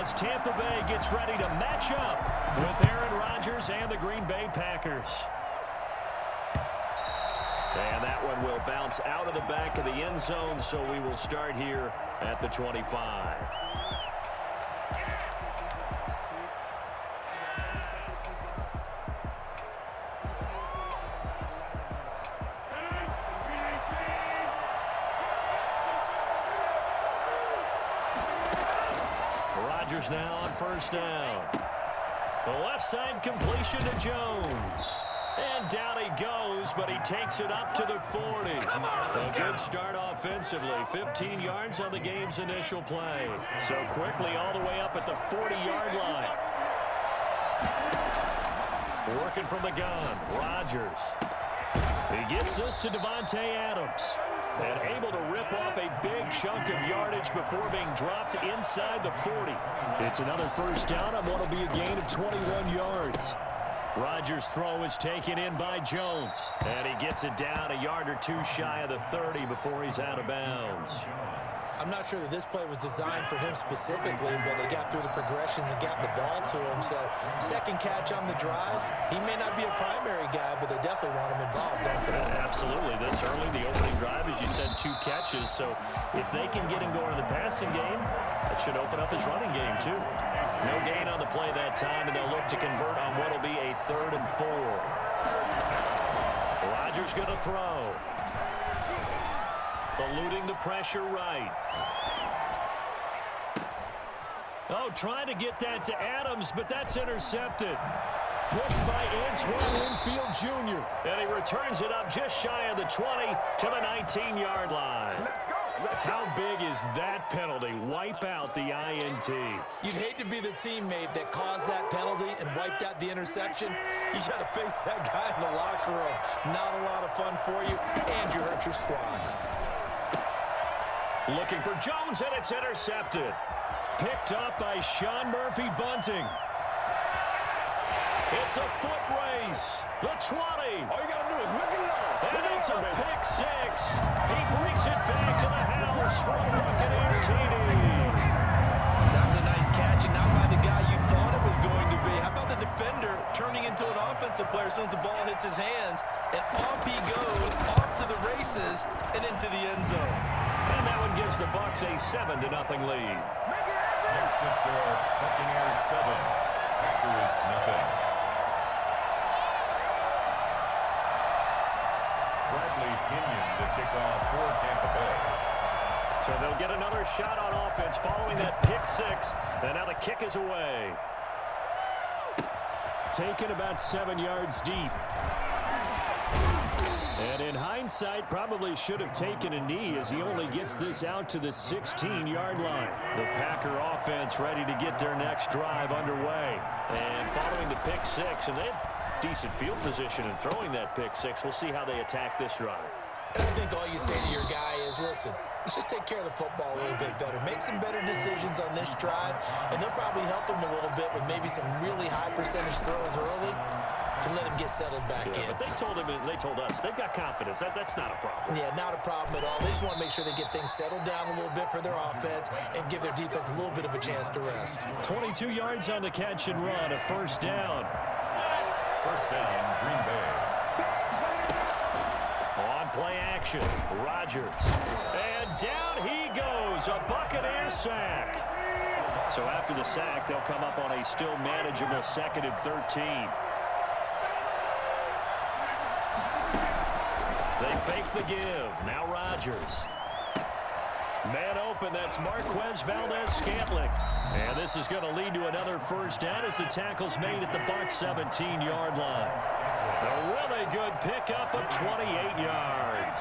as Tampa Bay gets ready to match up with Aaron Rodgers and the Green Bay Packers. And that one will bounce out of the back of the end zone, so we will start here at the 25. Rodgers now on first down. The left side completion to Jones. And down he goes, but he takes it up to the 40. A good start offensively. 15 yards on the game's initial play. So quickly all the way up at the 40-yard line. Working from the gun, Rodgers. He gets this to Davante Adams. And able to rip off a big chunk of yardage before being dropped inside the 40. It's another first down on what will be a gain of 21 yards. Rodgers' throw is taken in by Jones. And he gets it down a yard or two shy of the 30 before he's out of bounds. I'm not sure that this play was designed for him specifically, but they got through the progressions and got the ball to him. So second catch on the drive. He may not be a primary guy, but they definitely want him involved, don't they? Absolutely. This early, the opening drive, as you said, 2 catches. So if they can get him going in the passing game, that should open up his running game too. No gain on the play that time, and they'll look to convert on what will be a 3rd and 4. Rodgers going to throw. Eluding the pressure right. Oh, trying to get that to Adams, but that's intercepted. Picked by Antoine Winfield Jr. And he returns it up just shy of the 20 to the 19-yard line. How big is that penalty? Wipe out the INT. You'd hate to be the teammate that caused that penalty and wiped out the interception. You got to face that guy in the locker room. Not a lot of fun for you, and you hurt your squad. Looking for Jones, and it's intercepted. Picked up by Sean Murphy Bunting. It's a foot race. The 20. All you got to do is look it up. And it's a pick 6. He brings it back to the house for a Buccaneer TD. That was a nice catch, and not by the guy you thought it was going to be. How about the defender turning into an offensive player as soon as the ball hits his hands, and off he goes, off to the races, and into the end zone. And that one gives the Bucs a 7-0 lead. Here's the score, Buccaneers 7, Packers nothing. Bradley Pinion to kick off for Tampa Bay. So they'll get another shot on offense following that pick 6, and now the kick is away. Taken about 7 yards deep. And in hindsight, probably should have taken a knee as he only gets this out to the 16-yard line. The Packer offense ready to get their next drive underway. And following the pick 6, and they have decent field position in throwing that pick 6. We'll see how they attack this drive. I think all you say to your guy is, listen, let's just take care of the football a little bit better. Make some better decisions on this drive, and they'll probably help him a little bit with maybe some really high percentage throws early to let him get settled back in. But they told him, and they told us, they've got confidence. That's not a problem. Yeah, not a problem at all. They just want to make sure they get things settled down a little bit for their offense and give their defense a little bit of a chance to rest. 22 yards on the catch and run, a first down. First down, Green Bay. On play action, Rodgers. And down he goes, a Buccaneer sack. So after the sack, they'll come up on a still manageable 2nd and 13. They fake the give. Now Rodgers. Man open, that's Marquez Valdez-Scantling. And this is going to lead to another first down as the tackle's made at the Bucs 17-yard line. A really good pickup of 28 yards.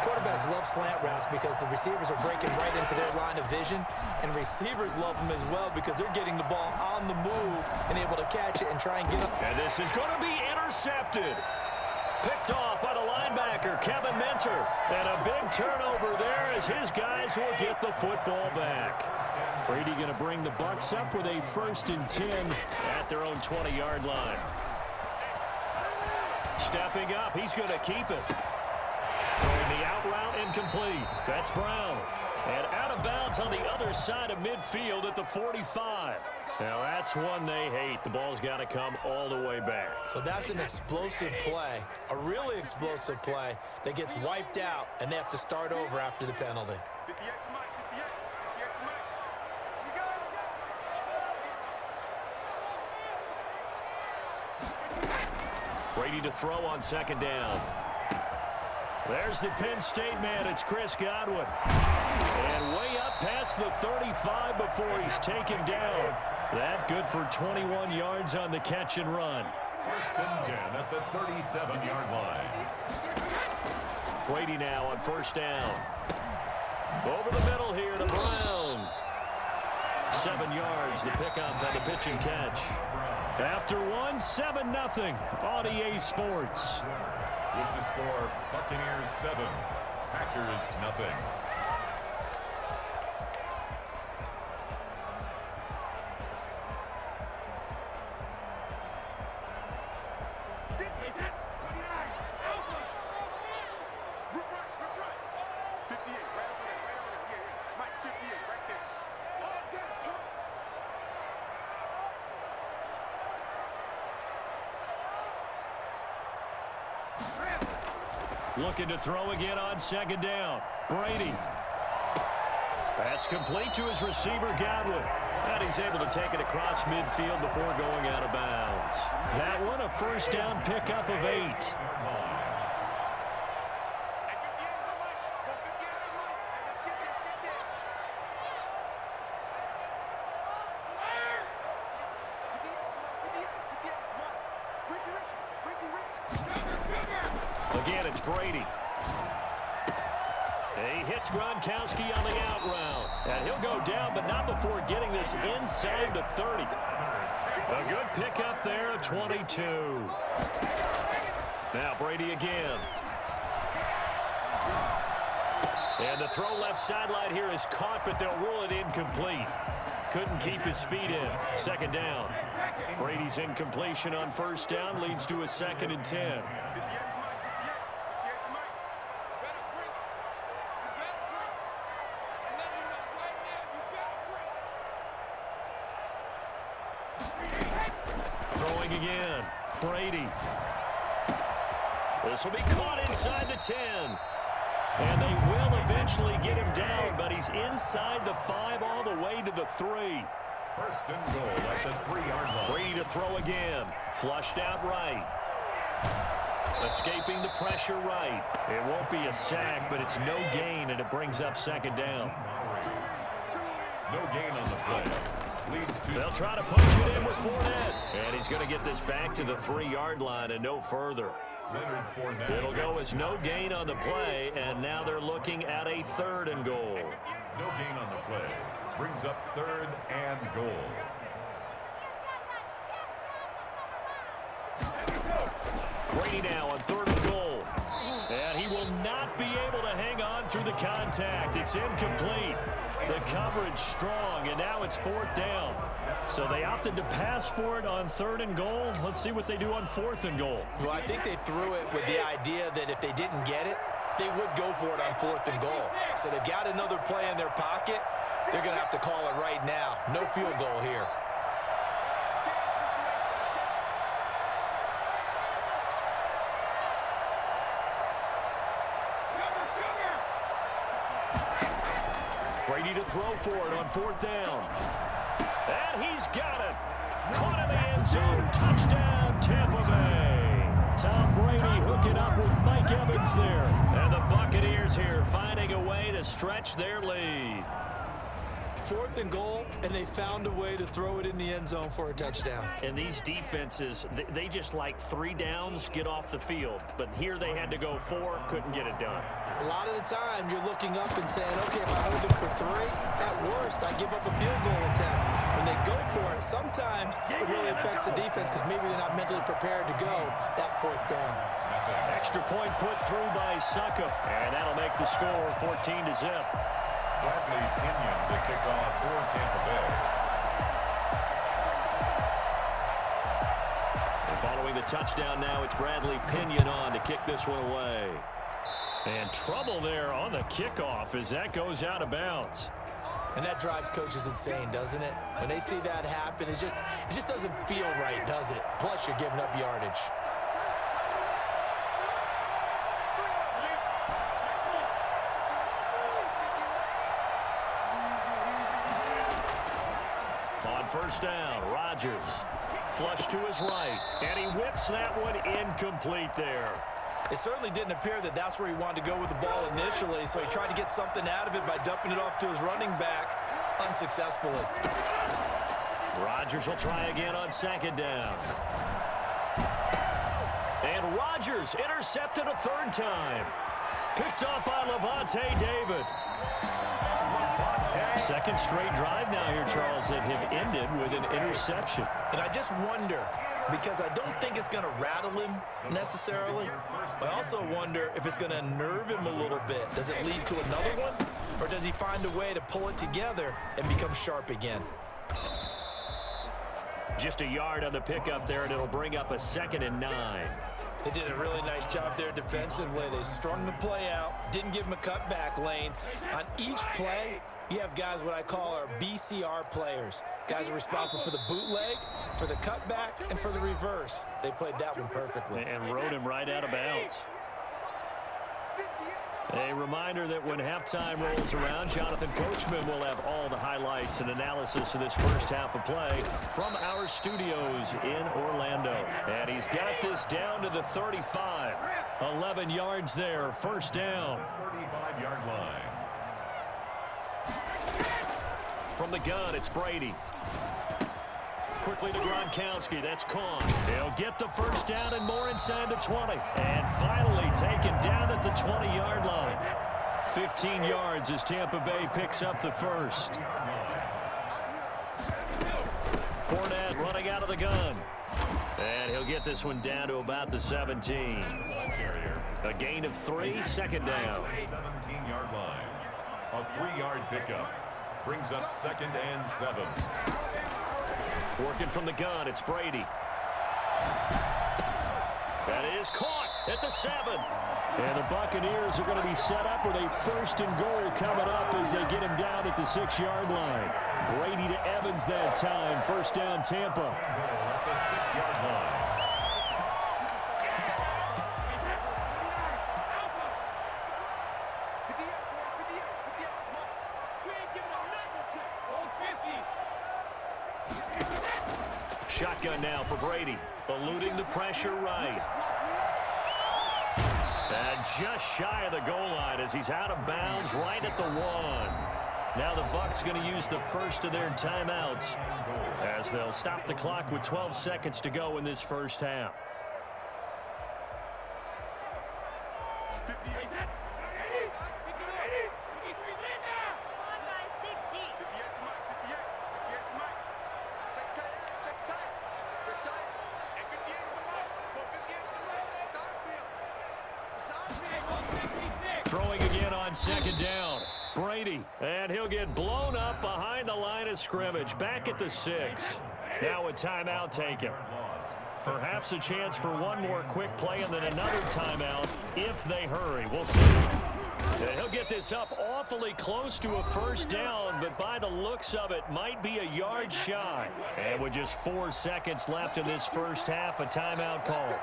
Quarterbacks love slant routes because the receivers are breaking right into their line of vision, and receivers love them as well because they're getting the ball on the move and able to catch it and try and get up. And this is going to be intercepted. Picked off by the linebacker, Kevin Minter. And a big turnover there as his guys will get the football back. Brady going to bring the Bucs up with a 1st and 10 at their own 20-yard line. Stepping up, he's going to keep it. Throwing the out route incomplete. That's Brown. And out of bounds on the other side of midfield at the 45. Now that's one they hate. The ball's got to come all the way back. So that's an explosive play, a really explosive play that gets wiped out, and they have to start over after the penalty. Brady to throw on second down. There's the Penn State man. It's Chris Godwin. And way up past the 35 before he's taken down. That good for 21 yards on the catch and run. First and 10 at the 37-yard line. Brady now on first down. Over the middle here to Brown. 7 yards, the pickup and the pitch and catch. After one, 7-0 on EA Sports. With the score, Buccaneers 7, Packers nothing. Looking to throw again on second down. Brady. That's complete to his receiver, Godwin. And he's able to take it across midfield before going out of bounds. That one a first down pickup of 8. Again, it's Brady. He hits Gronkowski on the out route. And he'll go down, but not before getting this inside the 30. A good pickup there at 22. Now Brady again. And the throw left sideline here is caught, but they'll rule it incomplete. Couldn't keep his feet in. Second down. Brady's incompletion on first down leads to a 2nd and 10. Throwing again. Brady. This will be caught inside the 10. And they will eventually get him down, but he's inside the 5 all the way to the 3. First and goal at the 3-yard line. Brady to throw again. Flushed out right. Escaping the pressure right. It won't be a sack, but it's no gain, and it brings up second down. No gain on the play. Leads to... They'll try to punch it in with Fournette. And he's going to get this back to the 3-yard line and no further. It'll go as no gain on the play, and now they're looking at a 3rd and goal. No gain on the play. Brings up 3rd and goal. Brady now on 3rd and goal. And he will not be able to hang on through the contact. It's incomplete. The coverage strong, and now it's 4th down. So they opted to pass for it on 3rd and goal. Let's see what they do on 4th and goal. Well, I think they threw it with the idea that if they didn't get it, they would go for it on 4th and goal. So they've got another play in their pocket. They're going to have to call it right now. No field goal here. Brady to throw for it on 4th down. And he's got it. Caught in the end zone. Touchdown, Tampa Bay. Tom Brady hooking up with Mike Evans there. And the Buccaneers here finding a way to stretch their lead. 4th and goal, and they found a way to throw it in the end zone for a touchdown. And these defenses, they just like 3 downs, get off the field. But here they had to go 4, couldn't get it done. A lot of the time, you're looking up and saying, okay, if I hold them for 3, at worst, I give up a field goal attempt. When they go for it, sometimes it really affects the defense because maybe they're not mentally prepared to go that 4th down. Extra point put through by Suckup. And that'll make the score 14-0. Bradley Pinion to kick off for Tampa Bay. And following the touchdown now, it's Bradley Pinion on to kick this one away. And trouble there on the kickoff as that goes out of bounds. And that drives coaches insane, doesn't it? When they see that happen, it just doesn't feel right, does it? Plus, you're giving up yardage. On first down, Rodgers. Flush to his right, and he whips that one incomplete there. It certainly didn't appear that that's where he wanted to go with the ball initially, so he tried to get something out of it by dumping it off to his running back unsuccessfully. Rodgers will try again on second down. And Rodgers intercepted a third time. Picked off by Levante David. Second straight drive now here, Charles, that have ended with an interception. And I just wonder, because I don't think it's going to rattle him necessarily, but I also wonder if it's going to nerve him a little bit. Does it lead to another one, or does he find a way to pull it together and become sharp again? Just a yard on the pickup there, and it'll bring up a 2nd and 9. They did a really nice job there defensively. They strung the play out, didn't give him a cutback lane. On each play, you have guys what I call our BCR players. Guys are responsible for the bootleg, for the cutback, and for the reverse. They played that one perfectly. And rode him right out of bounds. A reminder that when halftime rolls around, Jonathan Coachman will have all the highlights and analysis of this first half of play from our studios in Orlando. And he's got this down to the 35. 11 yards there, first down. 35-yard line. From the gun, it's Brady. Quickly to Gronkowski. That's Kahn. He'll get the first down and more inside the 20. And finally taken down at the 20-yard line. 15 yards as Tampa Bay picks up the first. Fournette running out of the gun. And he'll get this one down to about the 17. A gain of 3, second down. 17-yard line. A 3-yard pickup. Brings up 2nd and 7. Working from the gun, it's Brady. That is caught at the 7. And the Buccaneers are going to be set up with a 1st and goal coming up as they get him down at the 6-yard line. Brady to Evans that time. First down, Tampa. At the 6-yard line. Shotgun now for Brady. Eluding the pressure right. And just shy of the goal line as he's out of bounds right at the 1. Now the Bucs going to use the first of their timeouts as they'll stop the clock with 12 seconds to go in this first half. Throwing again on second down. Brady, and he'll get blown up behind the line of scrimmage. Back at the 6. Now a timeout taken. Perhaps a chance for one more quick play and then another timeout if they hurry. We'll see. And he'll get this up awfully close to a first down, but by the looks of it, might be a yard shy. And with just 4 seconds left in this first half, a timeout call.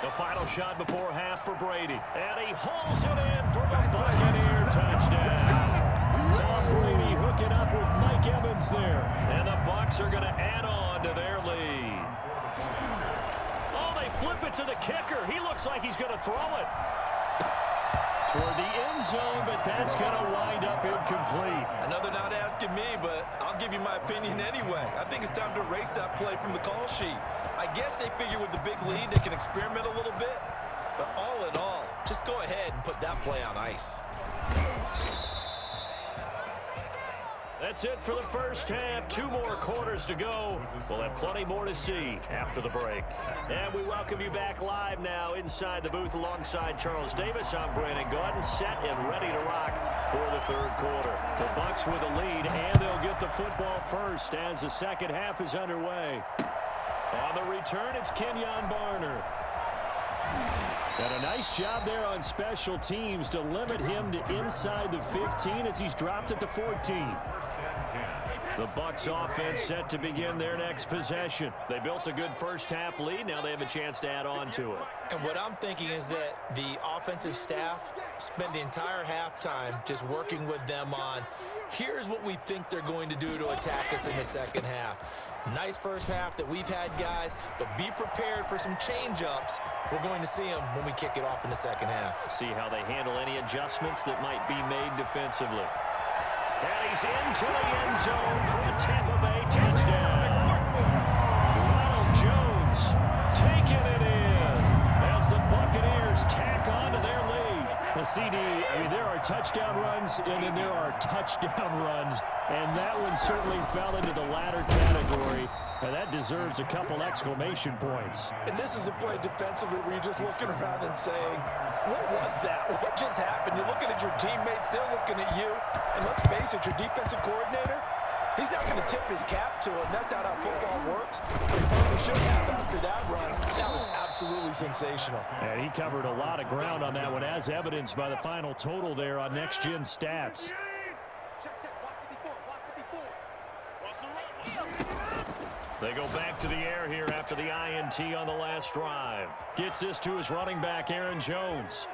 The final shot before half for Brady. And he hauls it in for the Buccaneer touchdown. Tom Brady hooking up with Mike Evans there. And the Bucs are going to add on to their lead. Oh, they flip it to the kicker. He looks like he's going to throw it toward the end zone, but that's going to wind up incomplete. Another not asking me, but I'll give you my opinion anyway. I think it's time to erase that play from the call sheet. I guess they figure with the big lead they can experiment a little bit. But all in all, just go ahead and put that play on ice. That's it for the first half. 2 more quarters to go. We'll have plenty more to see after the break. And we welcome you back live now inside the booth alongside Charles Davis. I'm Brandon Gordon, set and ready to rock for the third quarter. The Bucs with a lead, and they'll get the football first as the second half is underway. On the return, it's Kenyon Barner. And a nice job there on special teams to limit him to inside the 15 as he's dropped at the 14. The Bucs offense set to begin their next possession. They built a good first half lead. Now they have a chance to add on to it. And what I'm thinking is that the offensive staff spent the entire halftime just working with them on, here's what we think they're going to do to attack us in the second half. Nice first half that we've had, guys, but be prepared for some change-ups. We're going to see them when we kick it off in the second half. See how they handle any adjustments that might be made defensively. And he's into the end zone for a Tampa Bay touchdown. Ronald Jones taking it in as the Buccaneers tack on to their lead. The CD, I mean, there are touchdown runs, and then there are touchdown runs, and that one certainly fell into the latter category, and that deserves a couple exclamation points. And this is a play defensively where you're just looking around and saying, what was that? What just happened? You're looking at your teammates, they're looking at you, and let's face it, your defensive coordinator, he's not going to tip his cap to him. That's not how football works. He should have after that run. That was absolutely sensational. And he covered a lot of ground on that one, as evidenced by the final total there on Next Gen Stats. They go back to the air here after the INT on the last drive. Gets this to his running back, Aaron Jones.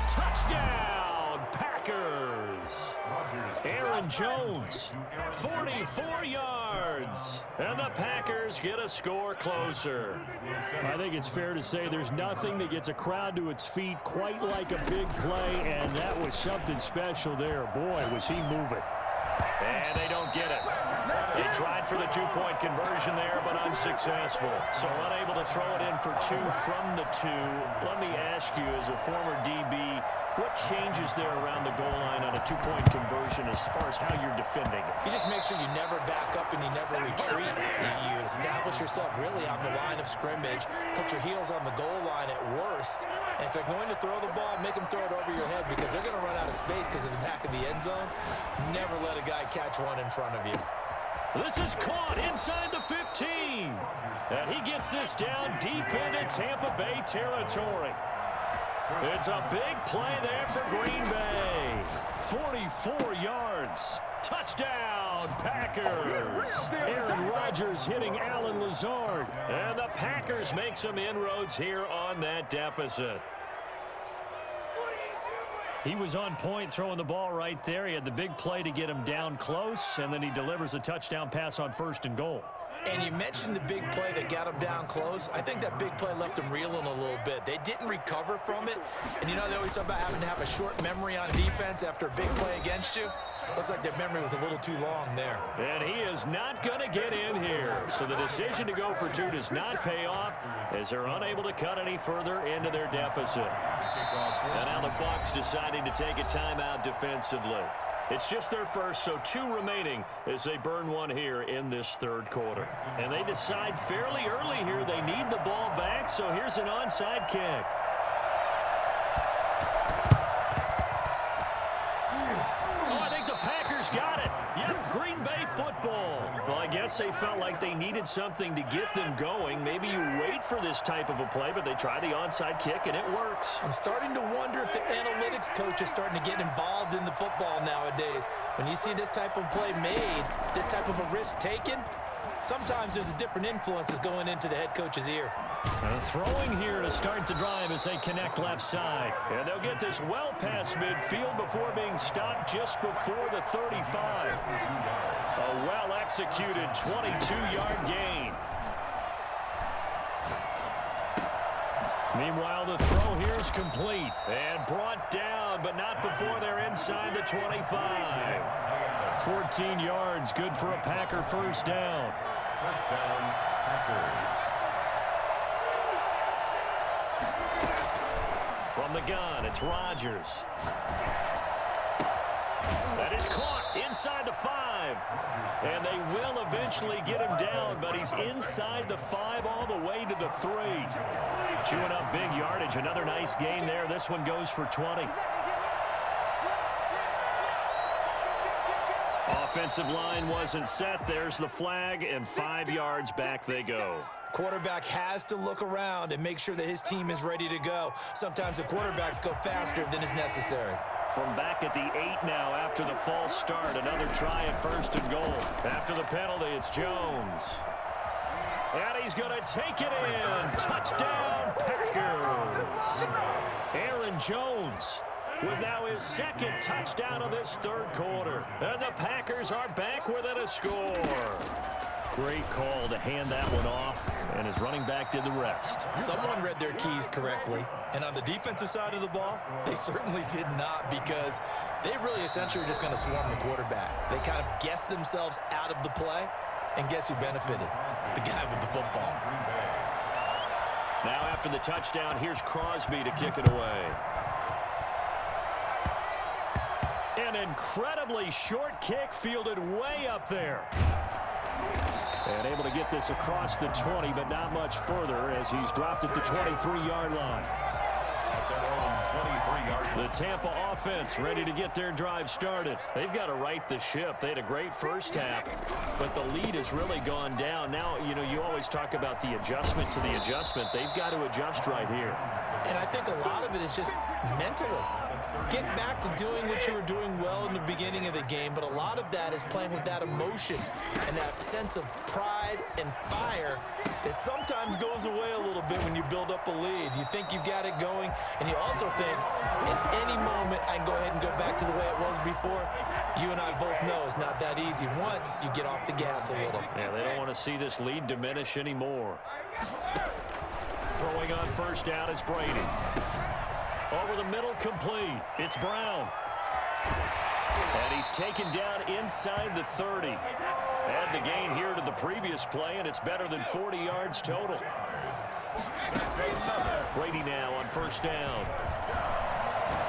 Touchdown, Packers! Aaron Jones, 44 yards. And the Packers get a score closer. I think it's fair to say there's nothing that gets a crowd to its feet quite like a big play, and that was something special there. Boy, was he moving. And they don't get it. He tried for the 2-point conversion there, but unsuccessful. So unable to throw it in for 2 from the 2. Let me ask you, as a former DB, what changes there around the goal line on a 2-point conversion as far as how you're defending? You just make sure you never back up and you never retreat. You establish yourself really on the line of scrimmage, put your heels on the goal line at worst, and if they're going to throw the ball, make them throw it over your head because they're going to run out of space because of the back of the end zone. Never let a guy catch one in front of you. This is caught inside the 15. And he gets this down deep into Tampa Bay territory. It's a big play there for Green Bay. 44 yards. Touchdown, Packers. Aaron Rodgers hitting Alan Lazard. And the Packers make some inroads here on that deficit. He was on point throwing the ball right there. He had the big play to get him down close, and then he delivers a touchdown pass on 1st and goal. And you mentioned the big play that got him down close. I think that big play left him reeling a little bit. They didn't recover from it. And you know they always talk about having to have a short memory on defense after a big play against you. Looks like their memory was a little too long there. And he is not going to get in here. So the decision to go for 2 does not pay off as they're unable to cut any further into their deficit. And now the Bucs deciding to take a timeout defensively. It's just their first, so 2 remaining as they burn one here in this third quarter. And they decide fairly early here they need the ball back, so here's an onside kick. Oh, I think the Packers got it. Yep, Green Bay football. Well, I guess they felt like they needed something to get them going. Maybe you wait for this type of a play, but they try the onside kick, and it works. I'm starting to wonder if the analytics coach is starting to get involved in the football nowadays. When you see this type of play made, this type of a risk taken, sometimes there's a different influences going into the head coach's ear. And throwing here to start the drive as they connect left side. And they'll get this well past midfield before being stopped just before the 35. A well-executed 22-yard gain. Meanwhile, the throw here is complete and brought down, but not before they're inside the 25. 14 yards, good for a Packer first down. First down, Packers. From the gun, it's Rodgers. That is caught inside the 5. And they will eventually get him down, but he's inside the 5 all the way to the 3. Chewing up big yardage. Another nice gain there. This one goes for 20. Offensive line wasn't set. There's the flag, and 5 yards back they go. Quarterback has to look around and make sure that his team is ready to go. Sometimes the quarterbacks go faster than is necessary. From back at the 8 now after the false start. Another try at 1st and goal. After the penalty, it's Jones. And he's going to take it in. Touchdown, Packers. Aaron Jones with now his 2nd touchdown of this 3rd quarter. And the Packers are back within a score. Great call to hand that one off, and his running back did the rest. Someone read their keys correctly, and on the defensive side of the ball, they certainly did not, because they really essentially were just going to swarm the quarterback. They kind of guessed themselves out of the play, and guess who benefited? The guy with the football. Now after the touchdown, here's Crosby to kick it away. An incredibly short kick fielded way up there. And able to get this across the 20, but not much further as he's dropped at the 23-yard line. The Tampa offense ready to get their drive started. They've got to right the ship. They had a great first half, but the lead has really gone down. Now, you know, you always talk about the adjustment to the adjustment. They've got to adjust right here. And I think a lot of it is just mentally. Get back to doing what you were doing well in the beginning of the game, but a lot of that is playing with that emotion and that sense of pride and fire that sometimes goes away a little bit when you build up a lead. You think you've got it going, and you also think at any moment I can go ahead and go back to the way it was before. You and I both know it's not that easy once you get off the gas a little. Yeah, they don't want to see this lead diminish anymore. Throwing on 1st down is Brady. Over the middle, complete. It's Brown. And he's taken down inside the 30. Add the gain here to the previous play, and it's better than 40 yards total. Brady now on 1st down.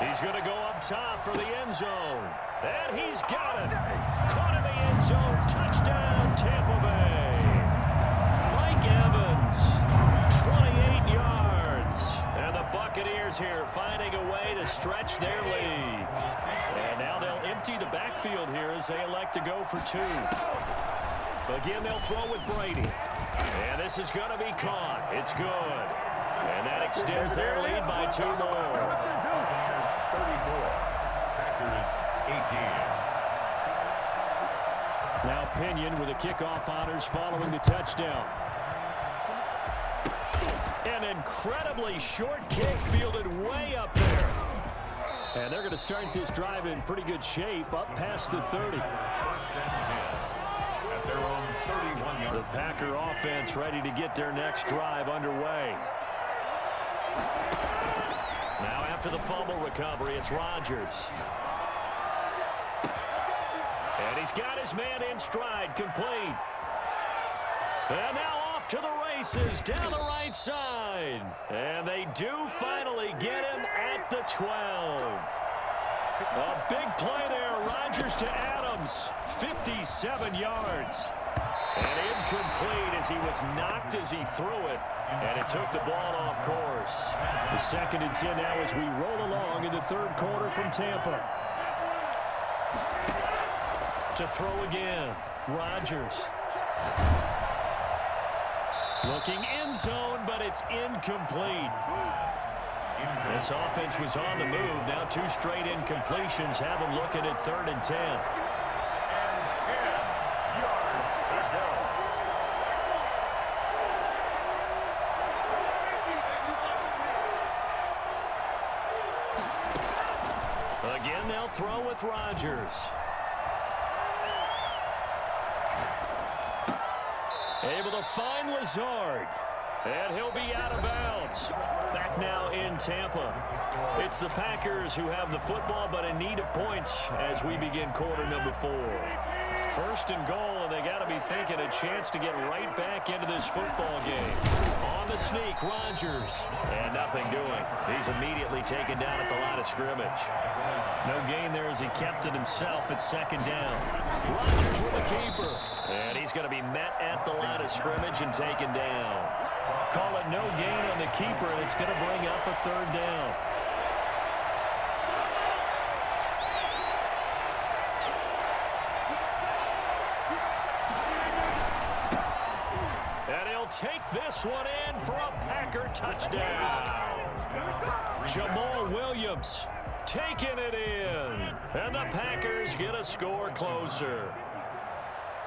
He's going to go up top for the end zone. And he's got it. Caught in the end zone. Touchdown, Tampa Bay. Mike Evans, 28 yards. And the Buccaneers here finding a way to stretch their lead. And now they'll empty the backfield here as they elect to go for 2. Again, they'll throw with Brady. And this is going to be caught. It's good. And that extends their lead by 2 more. Packers 18. Now Pinion with the kickoff honors following the touchdown. An incredibly short kick fielded way up there. And they're going to start this drive in pretty good shape up past the 30. 1st and 10 at their own 31-yard. The Packer offense ready to get their next drive underway. Now after the fumble recovery, it's Rodgers. And he's got his man in stride, complete. And now off to the races down the right side. And they do finally get him at the 12. A big play there. Rodgers to Adams. 57 yards. And incomplete as he was knocked as he threw it. And it took the ball off course. The 2nd and 10 now as we roll along in the 3rd quarter from Tampa. To throw again. Rodgers. Looking end zone, but it's incomplete. This offense was on the move. Now 2 straight incompletions have them looking at 3rd and 10. And 10 yards to go. Again, they'll throw with Rodgers. Able to find Lazard. And he'll be out of bounds. Back now in Tampa. It's the Packers who have the football, but in need of points as we begin quarter number 4. 1st and goal, and they got to be thinking a chance to get right back into this football game. On the sneak, Rodgers. And nothing doing. He's immediately taken down at the line of scrimmage. No gain there as he kept it himself at second down. Rodgers with the keeper. And he's going to be met at the line of scrimmage and taken down. Call it no gain on the keeper, and it's going to bring up a third down. And he'll take this one in for a Packer touchdown. Jamal Williams taking it in. And the Packers get a score closer.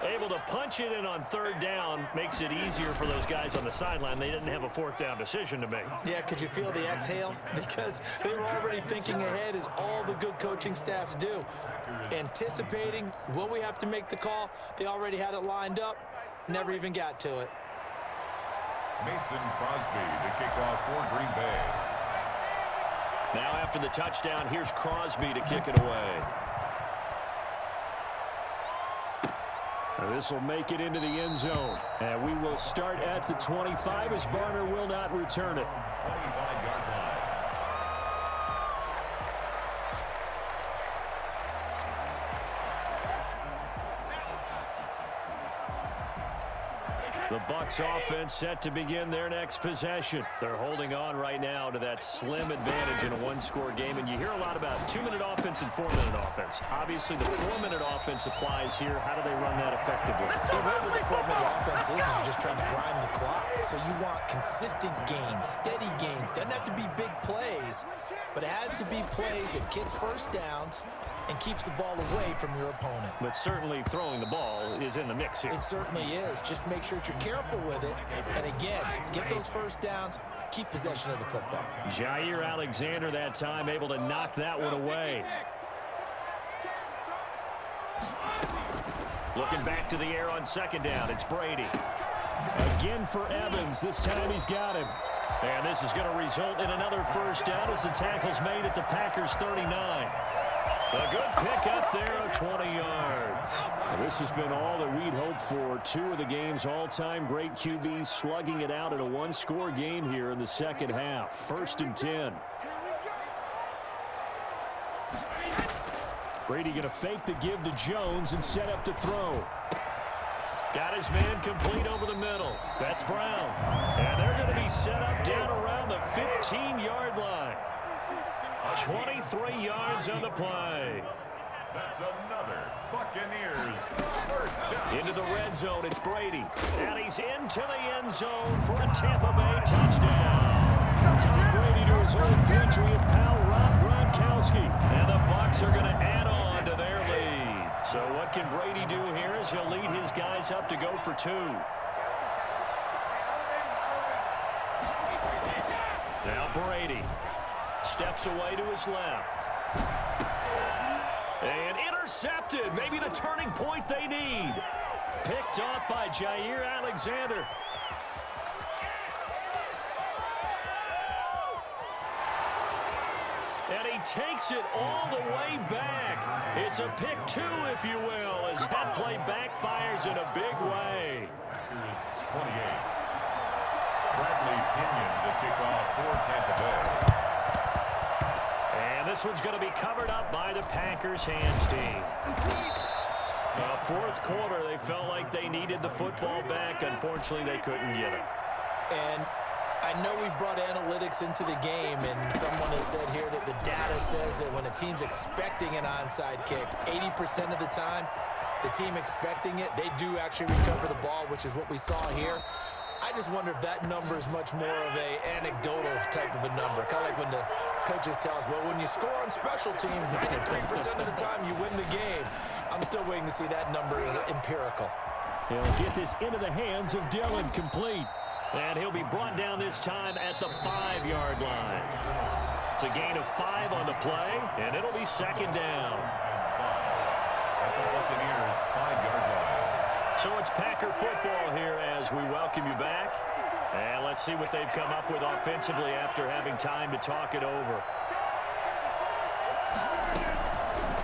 Able to punch it in on third down makes it easier for those guys on the sideline. They didn't have a fourth down decision to make. Yeah, could you feel the exhale? Because they were already thinking ahead, as all the good coaching staffs do. Anticipating, will we have to make the call? They already had it lined up. Never even got to it. Mason Crosby to kick off for Green Bay. Now after the touchdown, here's Crosby to kick it away. This will make it into the end zone. And we will start at the 25 as Barner will not return it. 25-yard line. The Bucs offense set to begin their next possession. They're holding on right now to that slim advantage in a one-score game. And you hear a lot about 2-minute offense and 4-minute offense. Obviously, the 4-minute offense applies here. How do they run that effectively? The way with the 4-minute offense is just trying to grind the clock. So you want consistent gains, steady gains. Doesn't have to be big plays, but it has to be plays that gets first downs and keeps the ball away from your opponent. But certainly throwing the ball is in the mix here. It certainly is. Just make sure that you're careful with it. And again, get those first downs, keep possession of the football. Jair Alexander that time able to knock that one away. Looking back to the air on second down, it's Brady. Again for Evans. This time he's got him. And this is going to result in another first down as the tackle's made at the Packers 39. A good pickup there of 20 yards. This has been all that we'd hoped for. Two of the game's all-time great QBs slugging it out in a one-score game here in the second half. 1st and 10. Brady going to fake the give to Jones and set up to throw. Got his man complete over the middle. That's Brown. And they're going to be set up down around the 15-yard line. 23 yards on the play. That's another Buccaneers first down. Into the red zone, it's Brady. And he's into the end zone for a Tampa Bay touchdown. Tom Brady to his old Patriot pal, Rob Gronkowski. And the Bucs are going to add on to their lead. So what can Brady do here as he'll lead his guys up to go for 2. Now Brady steps away to his left. And intercepted. Maybe the turning point they need. Picked off by Jair Alexander. And he takes it all the way back. It's a pick 2, if you will, as that play backfires in a big way. Here's 28. Bradley Pinion to kick off for Tampa Bay. And this one's going to be covered up by the Packers hands team. Fourth quarter, they felt like they needed the football back. Unfortunately, they couldn't get it. And I know we brought analytics into the game, and someone has said here that the data says that when a team's expecting an onside kick, 80% of the time, the team expecting it, they do actually recover the ball, which is what we saw here. I just wonder if that number is much more of a anecdotal type of a number. Kind of like when the coaches tell us, well, when you score on special teams, 93% of the time you win the game. I'm still waiting to see that number is empirical. He'll get this into the hands of Dillon, complete. And he'll be brought down this time at the 5-yard line. It's a gain of 5 on the play, and it'll be second down. At the Buccaneers 5-yard line. So it's Packer football here as we welcome you back. And let's see what they've come up with offensively after having time to talk it over.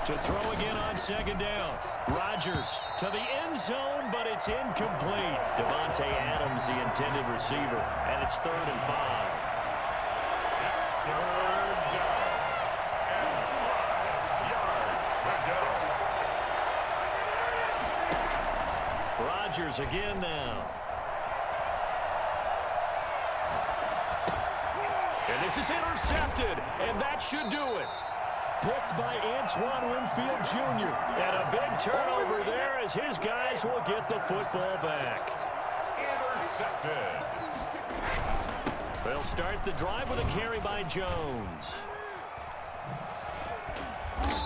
To throw again on second down. Rodgers to the end zone, but it's incomplete. Davante Adams, the intended receiver, and it's 3rd and 5. It's 3rd down and 5 yards to go. Rodgers again now. And this is intercepted, and that should do it. Picked by Antoine Winfield Jr. And a big turnover there as his guys will get the football back. Intercepted. They'll start the drive with a carry by Jones.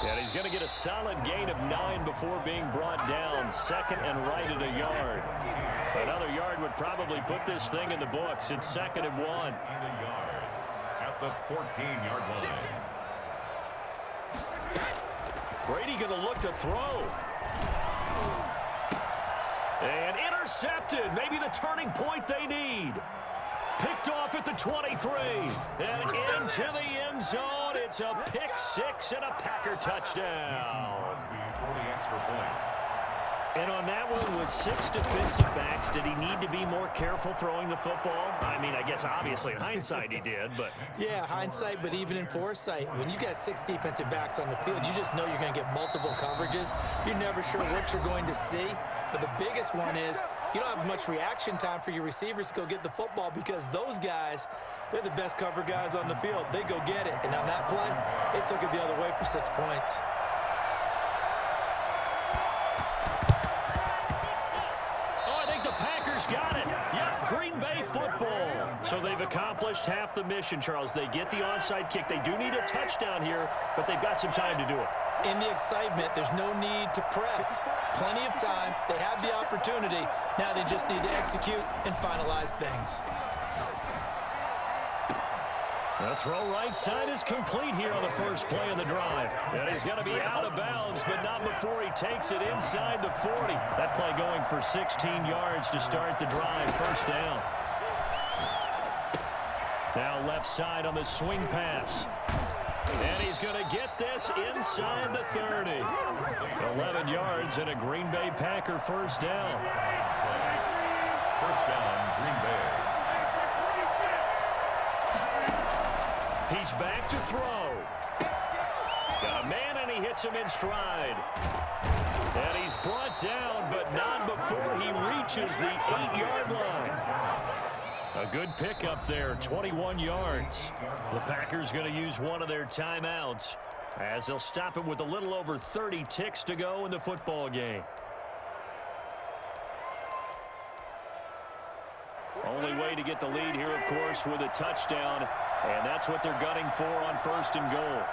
And he's going to get a solid gain of 9 before being brought down. 2nd and right at a yard. Another yard would probably put this thing in the books. It's 2nd and 1. In a yard at the 14-yard line. Brady going to look to throw. And intercepted. Maybe the turning point they need. Picked off at the 23. And into the end zone. It's a pick 6 and a Packer touchdown. For the extra point. And on that one, with 6 defensive backs, did he need to be more careful throwing the football? I mean, I guess obviously in hindsight he did, but... Yeah, hindsight, but even in foresight, when you got 6 defensive backs on the field, you just know you're going to get multiple coverages. You're never sure what you're going to see. But the biggest one is you don't have much reaction time for your receivers to go get the football because those guys, they're the best cover guys on the field. They go get it. And on that play, they took it the other way for 6 points. Got it. Yeah, Green Bay football. So they've accomplished half the mission, Charles. They get the onside kick. They do need a touchdown here, but they've got some time to do it. In the excitement, there's no need to press. Plenty of time. They have the opportunity. Now they just need to execute and finalize things. The throw right side is complete here on the first play of the drive. And he's going to be out of bounds, but not before he takes it inside the 40. That play going for 16 yards to start the drive. First down. Now left side on the swing pass. And he's going to get this inside the 30. 11 yards and a Green Bay Packer first down. First down, Green Bay. He's back to throw. Got a man, and he hits him in stride. And he's brought down, but not before he reaches the 8-yard line. A good pickup there, 21 yards. The Packers going to use one of their timeouts as they'll stop it with a little over 30 ticks to go in the football game. Only way to get the lead here, of course, with a touchdown. And that's what they're gunning for on 1st and goal.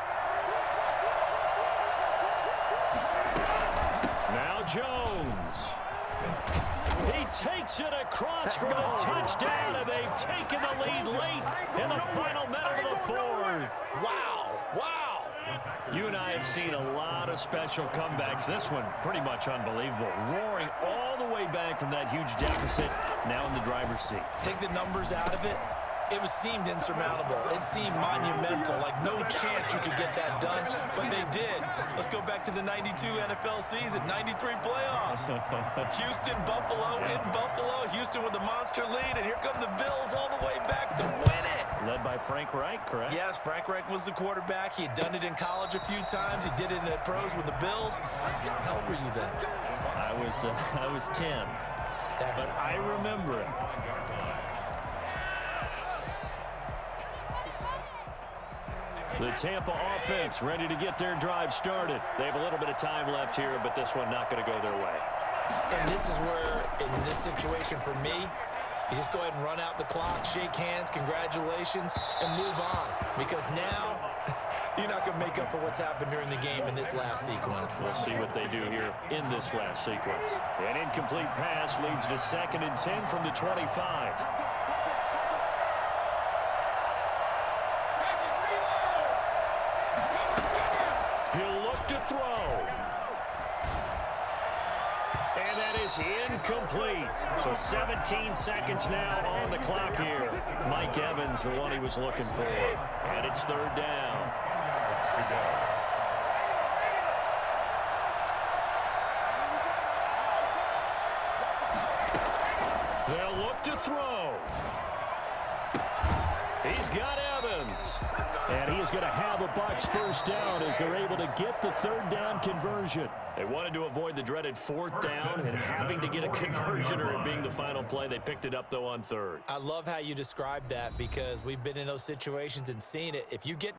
Now Jones. He takes it across for the touchdown, and they've taken the lead late in the final minute of the 4th. Wow, wow. You and I have seen a lot of special comebacks. This one pretty much unbelievable. Roaring all the way back from that huge deficit, now in the driver's seat. Take the numbers out of it. It seemed insurmountable. It seemed monumental, like no chance you could get that done, but they did. Let's go back to the 92 NFL season, 93 playoffs. Houston, Buffalo, in Buffalo. Houston with the monster lead, and here come the Bills all the way back to win it. Led by Frank Reich, correct? Yes, Frank Reich was the quarterback. He had done it in college a few times. He did it in the pros with the Bills. How old were you then? I was 10, but I remember it. The Tampa offense ready to get their drive started. They have a little bit of time left here, but this one not going to go their way. And this is where, in this situation for me, you just go ahead and run out the clock, shake hands, congratulations, and move on. Because now, you're not going to make up for what's happened during the game in this last sequence. We'll see what they do here in this last sequence. An incomplete pass leads to 2nd and 10 from the 25. He'll look to throw. And that is incomplete. So 17 seconds now on the clock here. Mike Evans, the one he was looking for. And it's 3rd down. to throw. He's got Evans. And he is going to have a Bucs first down as they're able to get the third down conversion. They wanted to avoid the dreaded fourth down and having to get a conversion or it being the final play. They picked it up, though, on third. I love how you described that because we've been in those situations and seen it. If you get